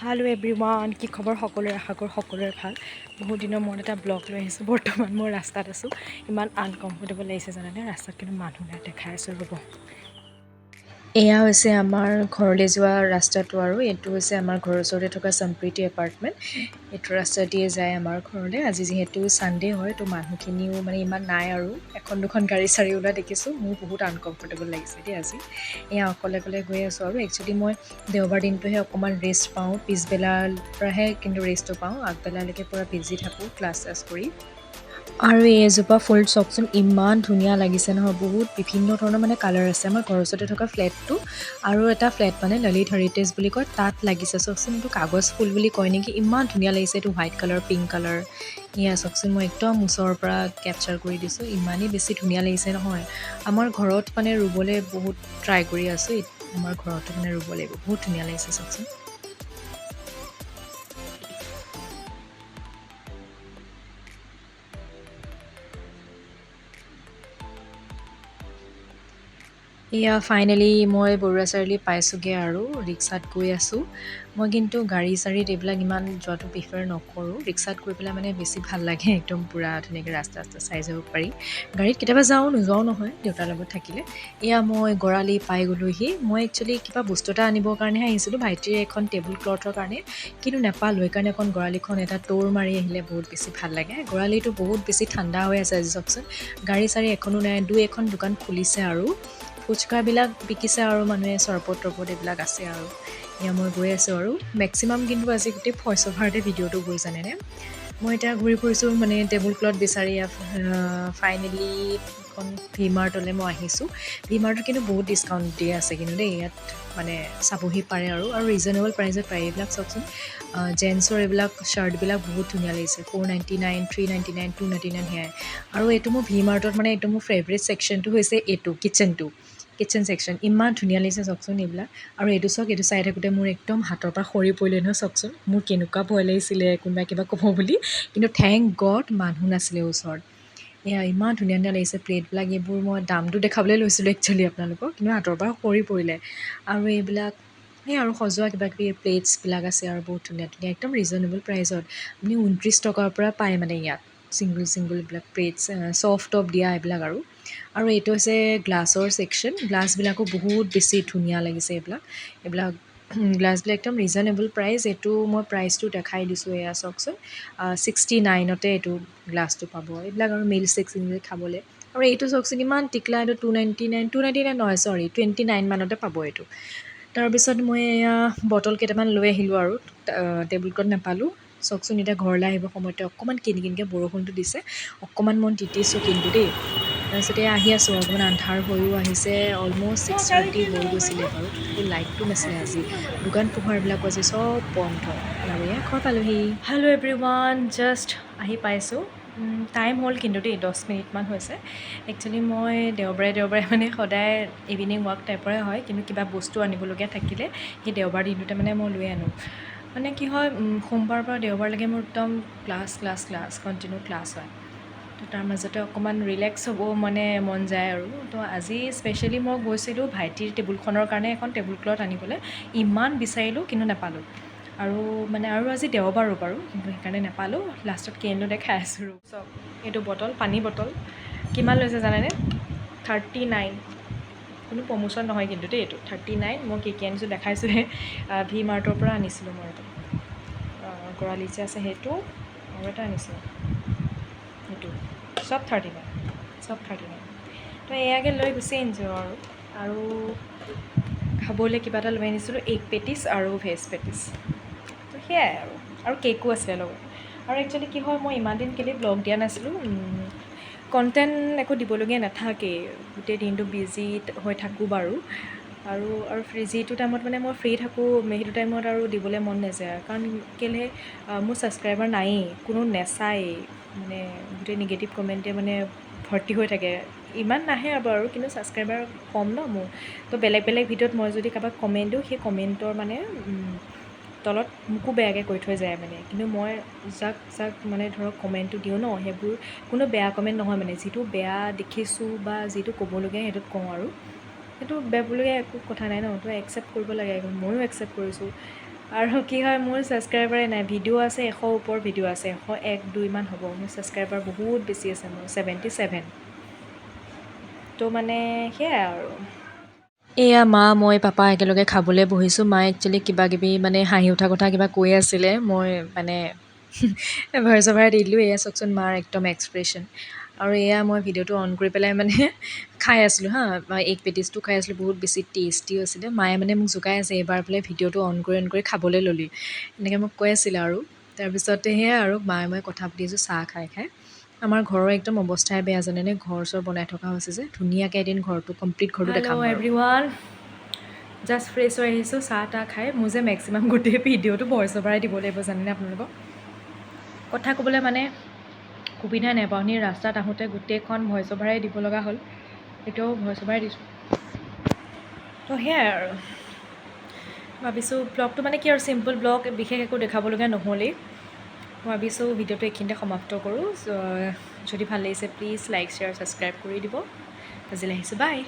Hello' everyone, কি খবৰ সকলোৰে? আশা কৰোঁ সকলোৰে ভাল। বহুত দিনৰ মূৰত এটা ব্লগ লৈ আহিছোঁ। বৰ্তমান মই ৰাস্তাত আছোঁ, ইমান আনকমফৰ্টেবল লাগিছে জানানে। ৰাস্তাত কিন্তু মানুহ নাই, দেখাই আছোঁ ৰ'ব। এয়া হৈছে আমাৰ ঘৰলৈ যোৱা ৰাস্তাটো, আৰু এইটো হৈছে আমাৰ ঘৰৰ ওচৰতে থকা সম্প্ৰীতি এপাৰ্টমেণ্ট। এইটো ৰাস্তা দিয়ে যায় আমাৰ ঘৰলৈ। আজি যিহেতু ছানডে হয়, তো মানুহখিনিও মানে ইমান নাই, আৰু এখন দুখন গাড়ী চাৰি ওলোৱা দেখিছোঁ। মোৰ বহুত আনকমফৰ্টেবল লাগিছে দেই আজি। এয়া অকলে অকলে গৈ আছোঁ, আৰু একচুৱেলি মই দেওবাৰ দিনটোহে অকণমান ৰেষ্ট পাওঁ। পিছবেলাৰ পৰাহে কিন্তু ৰেষ্টটো পাওঁ। আগবেলালৈকে পূৰা বিজি থাকোঁ ক্লাছ চাছ কৰি। আৰু এই এজোপা ফুল চাওকচোন, ইমান ধুনীয়া লাগিছে নহয়। বহুত বিভিন্ন ধৰণৰ মানে কালাৰ আছে। আমাৰ ঘৰৰ ওচৰতে থকা ফ্লেটটো আৰু এটা ফ্লেট মানে ললিত হেৰিটেজ বুলি কয়, তাত লাগিছে চাওকচোন। এইটো কাগজ ফুল বুলি কয় নেকি, ইমান ধুনীয়া লাগিছে। এইটো হোৱাইট কালাৰ, পিংক কালাৰ। এয়া চাওকচোন, মই একদম ওচৰৰ পৰা কেপচাৰ কৰি দিছোঁ। ইমানেই বেছি ধুনীয়া লাগিছে নহয়। আমাৰ ঘৰত মানে ৰুবলৈ বহুত ট্ৰাই কৰি আছোঁ। আমাৰ ঘৰতো মানে ৰুব লাগিব। বহুত ধুনীয়া লাগিছে চাওকচোন। এয়া ফাইনেলি মই বৰুৱা চাৰিআলি পাইছোঁগৈ, আৰু ৰিক্সাত গৈ আছোঁ। মই কিন্তু গাড়ী চাড়ীত এইবিলাক ইমান যোৱাটো প্ৰিফাৰ নকৰোঁ। ৰিক্সাত গৈ পেলাই মানে বেছি ভাল লাগে, একদম পূৰা ধুনীয়াকৈ ৰাস্তা চাই যাব পাৰি। গাড়ীত কেতিয়াবা যাওঁ, নোযোৱাও নহয় দেউতাৰ লগত থাকিলে। এয়া মই গড়আলি পাই গ'লোহি। মই একচুৱেলি কিবা বস্তু এটা আনিবৰ কাৰণেহে আহিছিলোঁ, ভাইটিৰ এখন টেবুল ক্লথৰ কাৰণে, কিন্তু নাপালোঁ। সেইকাৰণে এখন গড়আলিখন এটা টৌৰ মাৰি আহিলে বহুত বেছি ভাল লাগে। গড়আলিটো বহুত বেছি ঠাণ্ডা হৈ আছে আজি চাওকচোন। গাড়ী চাড়ী এখনো নাই, দুই এখন দোকান খুলিছে, আৰু ফুচকাবিলাক বিকিছে, আৰু মানুহে চৰবত তৰবত এইবিলাক আছে। আৰু এয়া মই গৈ আছোঁ, আৰু মেক্সিমাম কিন্তু আজি গোটেই ভইচ অভাৰতে ভিডিঅ'টো গৈ জানেনে। মই এতিয়া ঘূৰি ফুৰিছোঁ মানে টেবুল ক্লথ বিচাৰি। ফাইনেলি এখন ভি মাৰ্টলৈ মই আহিছোঁ। ভি মাৰ্টত কিন্তু বহুত ডিছকাউণ্ট দিয়ে আছে কিন্তু দেই। ইয়াত মানে চাবহি পাৰে, আৰু ৰিজনেবল প্ৰাইজত পায়। এইবিলাক চাওকচোন, জেন্টছৰ এইবিলাক শ্বাৰ্টবিলাক বহুত ধুনীয়া লাগিছে। 499, 399, 299 সেয়াই। আৰু এইটো মোৰ ভি মাৰ্টত মানে এইটো মোৰ ফেভৰেট ছেকশ্যনটো হৈছে এইটো কিটচেন ছেকশ্যন। ইমান ধুনীয়া লাগিছে চাওকচোন এইবিলাক। আৰু এইটো চাওক, এইটো চাই থাকোঁতে মোৰ একদম হাতৰ পৰা সৰি পৰিলে নহয় চাওকচোন। মোৰ কেনেকুৱা ভয় লাগিছিলে কোনোবাই কিবা ক'ব বুলি, কিন্তু থেংক গড মানুহ নাছিলে ওচৰত। এয়া ইমান ধুনীয়া ধুনীয়া লাগিছে প্লেটবিলাক। এইবোৰ মই দামটো দেখাবলৈ লৈছিলোঁ একচুৱেলি আপোনালোকক, কিন্তু হাতৰ পৰা সৰি পৰিলে। আৰু এইবিলাক সেই আৰু সজোৱা কিবাকিবি প্লেটছবিলাক আছে, আৰু বহুত ধুনীয়া ধুনীয়া একদম ৰিজনেবল প্ৰাইজত। আপুনি 29 টকাৰ পৰা পায় মানে ইয়াত ছিংগল এইবিলাক প্লেটছ, চফ্ট টপ দিয়া এইবিলাক। আৰু এইটো হৈছে গ্লাছৰ ছেকশ্যন। গ্লাছবিলাকো বহুত বেছি ধুনীয়া লাগিছে। এইবিলাক গ্লাছবিলাক একদম ৰিজনেবল প্ৰাইচ। এইটো মই প্ৰাইচটো দেখাই দিছোঁ, এয়া চাওকচোন। 69তে এইটো গ্লাছটো পাব। এইবিলাক আৰু মিল ষ্টিক খাবলৈ। আৰু এইটো চাওকচোন, ইমান টিকলা। এইটো 299 নহয়, চৰি 29 মানতে পাব এইটো। তাৰপিছত মই এয়া বটল কেইটামান লৈ আহিলোঁ, আৰু টেবুল ক্লথ নাপালোঁ। চাওকচোন, এতিয়া ঘৰলৈ আহিব সময়তে অকণমান কিনকিনকৈ বৰষুণটো দিছে। অকণমান মই তিতিছোঁ কিন্তু দেই। তাৰপিছতে আহি আছোঁ, অকণমান আন্ধাৰ হৈও আহিছে। অলম'ষ্ট 6:30 হৈ গৈছিলে বাৰু, তথাপিও লাইটটো নাছিলে আজি। দোকান পোহাৰবিলাকো আজি চব বন্ধ। আৰু এয়া ঘৰ পালোহি। হেল্ল' এভৰিৱান, জাষ্ট আহি পাইছোঁ। টাইম হ'ল কিন্তু দেই, 10 মিনিটমান হৈছে। একচুৱেলি মই দেওবাৰে মানে সদায় ইভিনিং ৱাক টাইপৰে হয়, কিন্তু কিবা বস্তু আনিবলগীয়া থাকিলে সেই দেওবাৰ দিনটোতে মানে মই লৈ আনো। মানে কি হয়, সোমবাৰৰ পৰা দেওবাৰলৈকে মোৰ একদম ক্লাছ কণ্টিনিউ ক্লাছ হয়। তো তাৰ মাজতে অকণমান ৰিলেক্স হ'ব মানে মন যায় আৰু। তো আজি স্পেচিয়েলি মই গৈছিলোঁ ভাইটিৰ টেবুলখনৰ কাৰণে এখন টেবুল ক্লথ আনিবলৈ। ইমান বিচাৰিলোঁ কিন্তু নাপালোঁ। আৰু আজি দেওবাৰো বাৰু, কিন্তু সেইকাৰণে নাপালোঁ। লাষ্টত কি আনিলোঁ দেখাই আছোঁ ৰ'ব। চাওক, এইটো বটল, পানী বটল কিমান লৈছে জানেনে? 39। কোনো প্ৰমোশ্যন নহয় কিন্তু দেই, এইটো 39। মই কি আনিছোঁ দেখাইছোঁহে। ভি মাৰ্টৰ পৰা আনিছিলোঁ মই এইটো। গড়আলিত যে আছে সেইটো, আৰু এটা আনিছিলোঁ সেইটো। চব 39। তো এয়াকে লৈ গুচি আহিছোঁ। আৰু খাবলৈ কিবা এটা লৈ আনিছিলোঁ, এগ পেটিছ আৰু ভেজ পেটিছ। তো সেয়াই আৰু কেকো আছিলে লগত। আৰু একচুৱেলি কি হয়, মই ইমান দিন কেলৈ ব্লগ দিয়া নাছিলোঁ। কণ্টেণ্ট একো দিবলগীয়া নাথাকেই, গোটেই দিনটো বিজি হৈ থাকোঁ বাৰু। আৰু যিটো টাইমত মানে মই ফ্ৰী থাকোঁ, সেইটো টাইমত আৰু দিবলৈ মন নাযায়। কাৰণ কেলৈ, মোৰ ছাবস্ক্ৰাইবাৰ নায়েই, কোনো নেচায়েই। মানে গোটেই নিগেটিভ কমেণ্টে মানে ভৰ্তি হৈ থাকে। ইমান নাহে বাৰু, কিন্তু ছাবস্ক্ৰাইবাৰ কম ন মোৰ। তো বেলেগ ভিডিঅ'ত মই যদি কাৰোবাক কমেণ্ট দিওঁ, সেই কমেণ্টৰ মানে তলত মোকো বেয়াকৈ কৈ থৈ যায় মানে। কিন্তু মই যাক মানে ধৰক কমেণ্টটো দিওঁ ন, সেইবোৰ কোনো বেয়া কমেণ্ট নহয় মানে। যিটো বেয়া দেখিছোঁ বা যিটো ক'বলগীয়া সেইটোত কওঁ, আৰু সেইটো বেয়া বুলিয়ে একো কথা নাই ন, তো একচেপ্ট কৰিব লাগে। ময়ো একচেপ্ট কৰিছোঁ। আৰু কি হয় মোৰ ছাবস্ক্ৰাইবাৰে নাই ভিডিঅ' আছে 100 ওপৰ ভিডিঅ' আছে 101 2 মান হ'ব মোৰ ছাবস্ক্ৰাইবাৰ বহুত বেছি আছে মোৰ 77 তো মানে সেয়াই আৰু এয়া মা মই পাপা একেলগে খাবলৈ বহিছোঁ মায়ে একচুৱেলি কিবা কিবি মানে হাঁহি উঠা কথা কিবা কৈ আছিলে মই মানে ভইচ অভাৰ দি দিলোঁ এয়া চাওকচোন মাৰ একদম এক্সপ্ৰেশ্যন আৰু এয়া মই ভিডিঅ'টো অন কৰি পেলাই মানে খাই আছিলোঁ হা এগ পেটিছটো খাই আছিলোঁ বহুত বেছি টেষ্টিও আছিলে মায়ে মানে মোক জোকাই আছে এইবাৰ বোলে ভিডিঅ'টো অন কৰি খাবলৈ ল'লি এনেকৈ মোক কৈ আছিলে আৰু তাৰপিছতে সেয়াই আৰু মায়ে মই কথা পাতি আছোঁ চাহ খাই খাই আমাৰ ঘৰৰ একদম অৱস্থাই বেয়া জানেনে ঘৰ চৰ বনাই থকা হৈছে যে ধুনীয়াকৈ এদিন ঘৰটো কমপ্লিট ঘৰটো দেখাম বাৰু এভৰিৱান জাষ্ট ফ্ৰেছ হৈ আহিছোঁ চাহ তাহ খাই মোৰ যে মেক্সিমাম গোটেই ভিডিঅ'টো ভইচ অভাৰাই দিব লাগিব জানেনে আপোনালোকক কথা ক'বলৈ মানে সুবিধা নাপাওঁ নি ৰাস্তাত আহোঁতে গোটেইখন ভইচ অভাৰাই দিব লগা হ'ল এতিয়াও ভইচ অভাৰাই দিছোঁ তো সেয়াই আৰু ভাবিছোঁ ব্লগটো মানে কি আৰু চিম্পল ব্লগ বিশেষ একো দেখাবলগীয়া নহ'লেই ভাবিছোঁ ভিডিঅ'টো এইখিনিতে সমাপ্ত কৰোঁ যদি ভাল লাগিছে প্লিজ লাইক শ্বেয়াৰ ছাবস্ক্ৰাইব কৰি দিব আজিলৈ আহিছোঁ বাই